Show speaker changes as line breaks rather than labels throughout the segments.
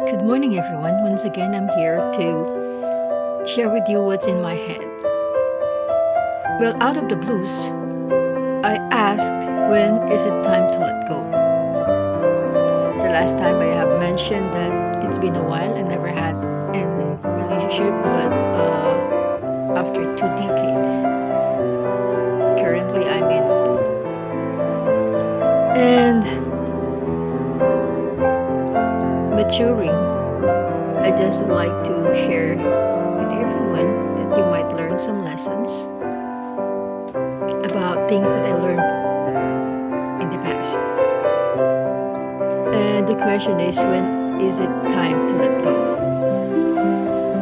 Good morning, everyone. Once again, I'm here to share with you what's in my head. Well, out of the blues, I asked, when is it time to let go? The last time I have mentioned that it's been a while. I never had any relationship, but after 2 decades, currently I'm in. And maturing, I just would like to share with everyone that you might learn some lessons about things that I learned in the past. And the question is, when is it time to let go?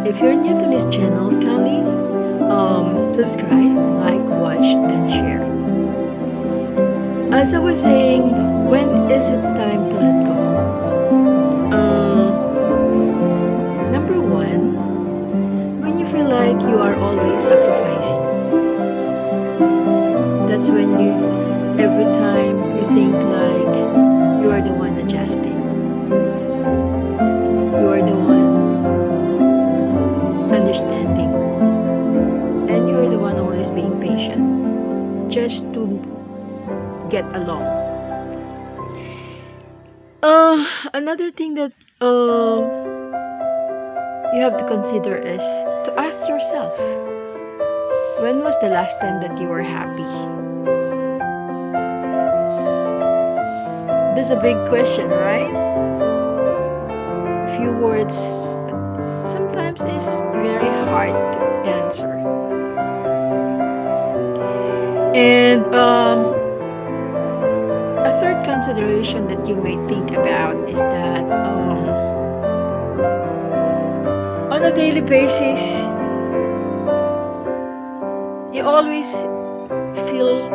If you're new to this channel, kindly subscribe, like, watch, and share. As I was saying, when is it time to let go? Number one, when you feel like you are always sacrificing. That's when every time you think like you are the one adjusting. You are the one understanding. And you are the one always being patient. Just to get along. Another thing that you have to consider is to ask yourself, when was the last time that you were happy? That's a big question, right? Few words, but sometimes it's very hard to answer. And a third consideration that you may think about is that on a daily basis, you always feel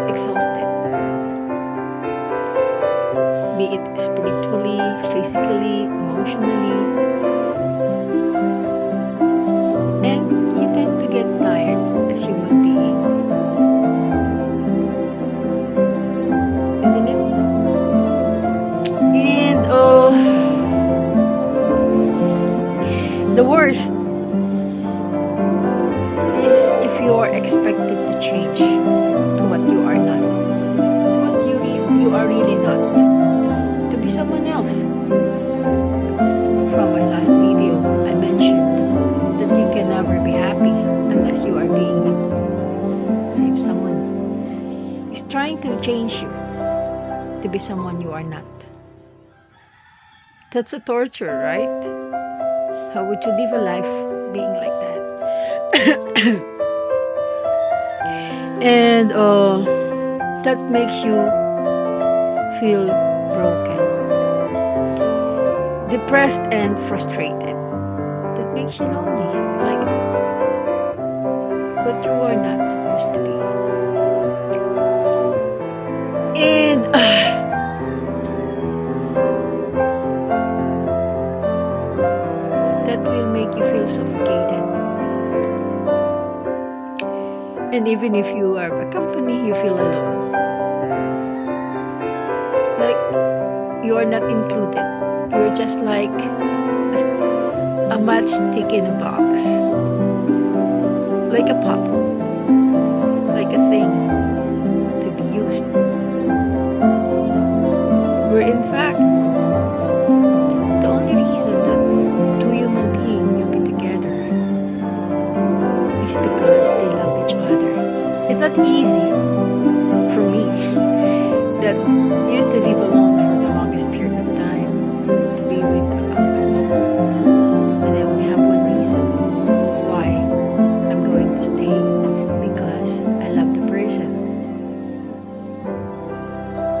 exhausted, be it spiritually, physically, emotionally, and you tend to get tired as human being, isn't it? And the worst is if you are expected to change to what you are not, to what you are really not, to be someone else. From my last video, I mentioned that you can never be happy unless you are being you. So if someone is trying to change you to be someone you are not, that's a torture, right? How would you live a life being like that? And that makes you feel broken, depressed, and frustrated. That makes you lonely, like what you are not supposed to be. And that will make you feel suffocated. And even if you are a company, you feel alone. Like you are not included. You're just like a matchstick in a box. Like a pup. Like a thing to be used. Where in fact, the only reason that two human beings will be together is because they love each other. It's not easy for me that used to live alone for the longest period of time to be with a company, and I only have one reason why I'm going to stay, because I love the person.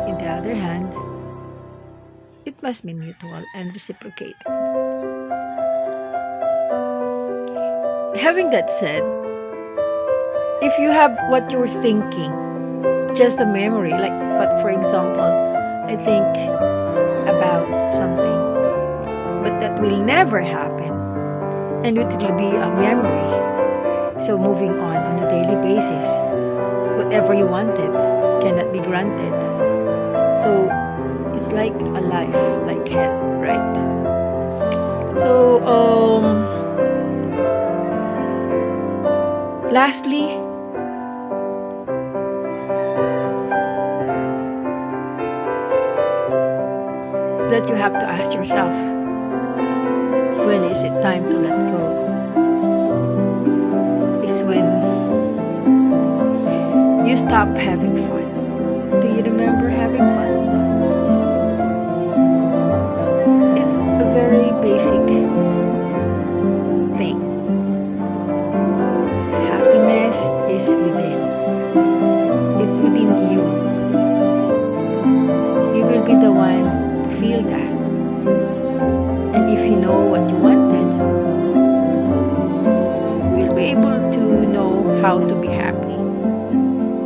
On the other hand, it must be mutual and reciprocated. Having that said, if you have what you're thinking, just a memory, like what, for example, I think about something, but that will never happen, and it will be a memory. So moving on a daily basis, whatever you wanted cannot be granted. So it's like a life, like hell, right? Lastly, that you have to ask yourself, when is it time to let go? Is when you stop having fun. Do you remember having fun? It's a very basic thing. Happiness is within. It's within you. You will be the one to feel that. And if you know what you wanted, you'll be able to know how to be happy.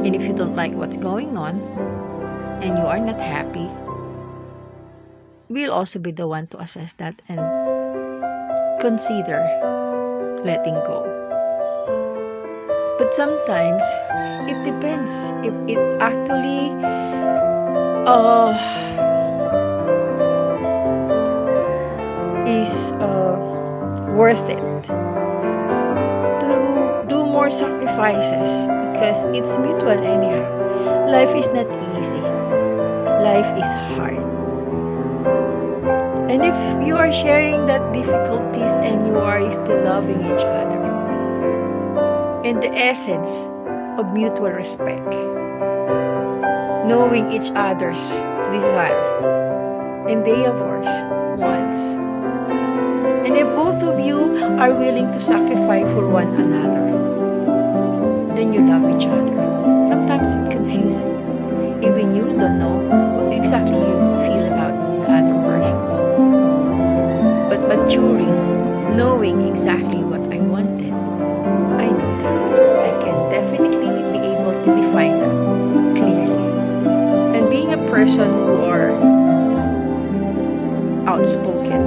And if you don't like what's going on and you are not happy, we'll also be the one to assess that and consider letting go. But sometimes it depends if it actually is worth it to do more sacrifices, because it's mutual anyhow. Life is not easy. Life is hard. And if you are sharing that difficulties and you are still loving each other, in the essence of mutual respect, knowing each other's desire and they of yours wants, and if both of you are willing to sacrifice for one another, then you love each other. Sometimes it's confusing. Even you don't know what exactly you feel about the other person. But maturing, knowing exactly what I wanted, I know that I can definitely be able to define that clearly. And being a person who are outspoken,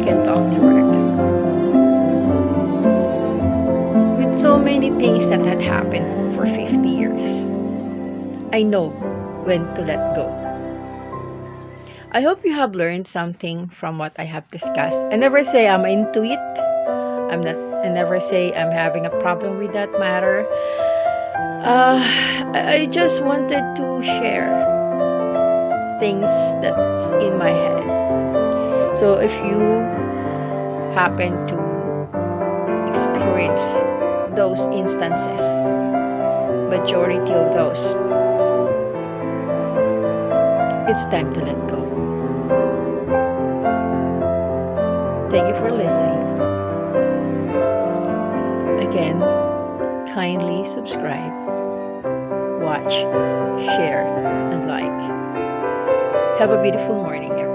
can talk direct. With so many things that had happened for 50 years, I know when to let go. I hope you have learned something from what I have discussed. I never say I'm into it. I never say I'm having a problem with that matter. I just wanted to share things that's in my head. So if you happen to experience those instances, majority of those, it's time to let go. Thank you for listening. Again, kindly subscribe, watch, share, and like. Have a beautiful morning, everyone.